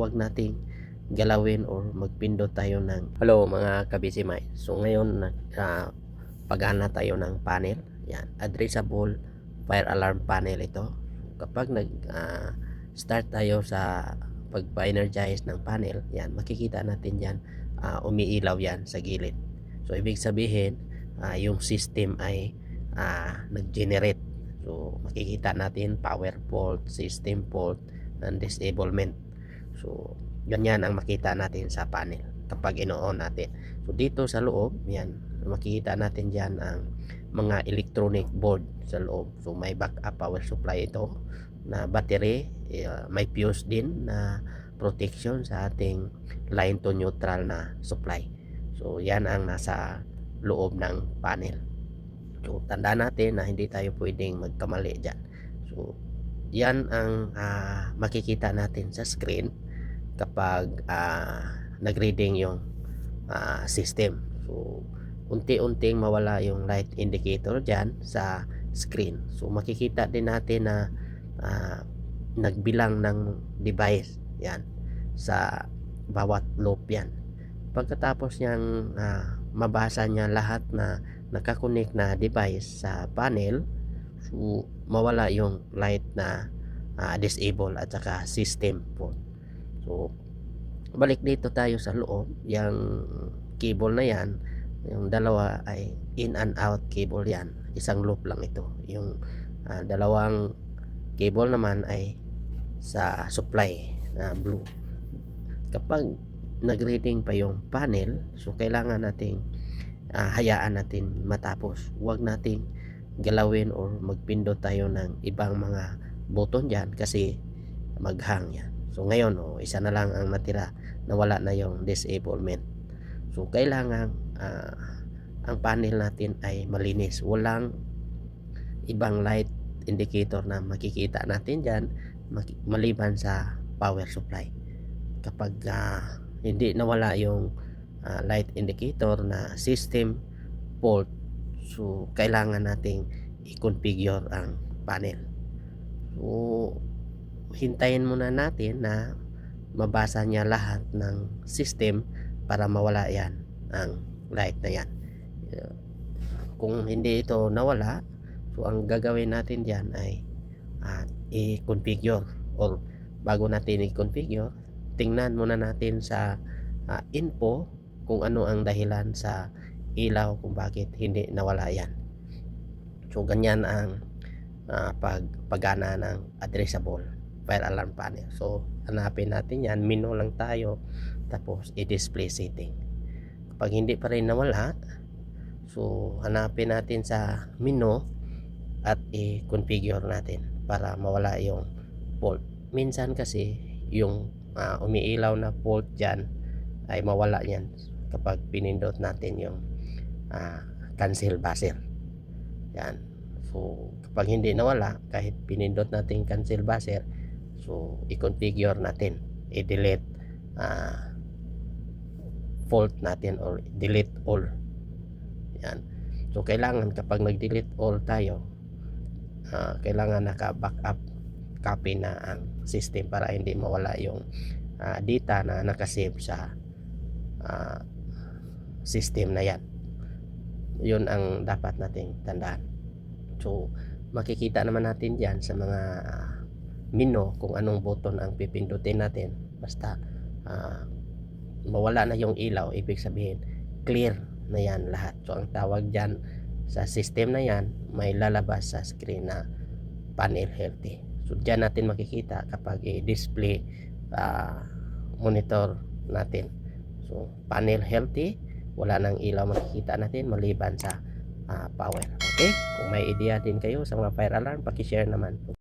Huwag nating galawin or magpindot tayo ng hello mga kabisimay. So ngayon pagana tayo ng panel. Yan, addressable fire alarm panel ito. Kapag start tayo sa pagpa-energize ng panel, yan, makikita natin yan, umiilaw yan sa gilid. So ibig sabihin, yung system ay nag-generate. So makikita natin power fault, system fault, and disablement. So ganyan ang makita natin sa panel kapag ino-on natin. So dito sa loob, yan, makikita natin diyan ang mga electronic board sa loob. So may backup power supply ito na battery, may fuse din na protection sa ating line to neutral na supply. So yan ang nasa loob ng panel. So tandaan natin na hindi tayo pwedeng magkamali diyan. So yan ang makikita natin sa screen kapag nag-reading yung system. So unti-unting mawala yung light indicator dyan sa screen. So makikita din natin na nagbilang ng device yan sa bawat loop yan. Pagkatapos niyang mabasa niya lahat na nakakonek na device sa panel, so mawala yung light na disable at saka system fault. So balik dito tayo sa loob. Yung cable na yan, yung dalawa ay in and out cable yan, isang loop lang ito. Yung dalawang cable naman ay sa supply na blue. Kapag nag-reading pa yung panel, so kailangan nating hayaan natin matapos. Huwag nating galawin or magpindot tayo ng ibang mga button dyan kasi maghang yan. So ngayon, isa na lang ang natira, nawala na yung disablement. So kailangan ang panel natin ay malinis, walang ibang light indicator na makikita natin dyan maliban sa power supply. Kapag hindi nawala yung light indicator na system fault, so kailangan nating i-configure ang panel. So hintayin muna natin na mabasa niya lahat ng system para mawala yan ang light na yan. Kung hindi ito nawala, so ang gagawin natin dyan ay i-configure, or bago natin i-configure, tingnan muna natin sa info kung ano ang dahilan sa ilaw kung bakit hindi nawala yan. So ganyan ang pagana ng addressable fire alarm panel. So hanapin natin yan, menu lang tayo, tapos i-display setting. Kapag hindi pa rin nawala, so hanapin natin sa menu at i-configure natin para mawala yung fault. Minsan kasi yung umiilaw na fault dyan ay mawala yan kapag pinindot natin yung cancel buzzer. Yan. So kapag hindi nawala, kahit pinindot natin cancel buzzer, so i-configure natin, i-delete fault natin or delete all. Yan. So kailangan kapag nag-delete all tayo, kailangan naka-backup copy na ang system para hindi mawala yung data na nakasave sa system na yan. Yun ang dapat nating tandaan. So makikita naman natin dyan sa mga menu kung anong button ang pipindutin natin. Basta mawala na yung ilaw, ibig sabihin clear na yan lahat. So ang tawag dyan sa system na yan, may lalabas sa screen na panel healthy. So dyan natin makikita kapag i-display monitor natin. So panel healthy, wala nang ilaw makikita natin maliban sa power. Okay? Kung may idea din kayo sa mga fire alarm, paki-share naman.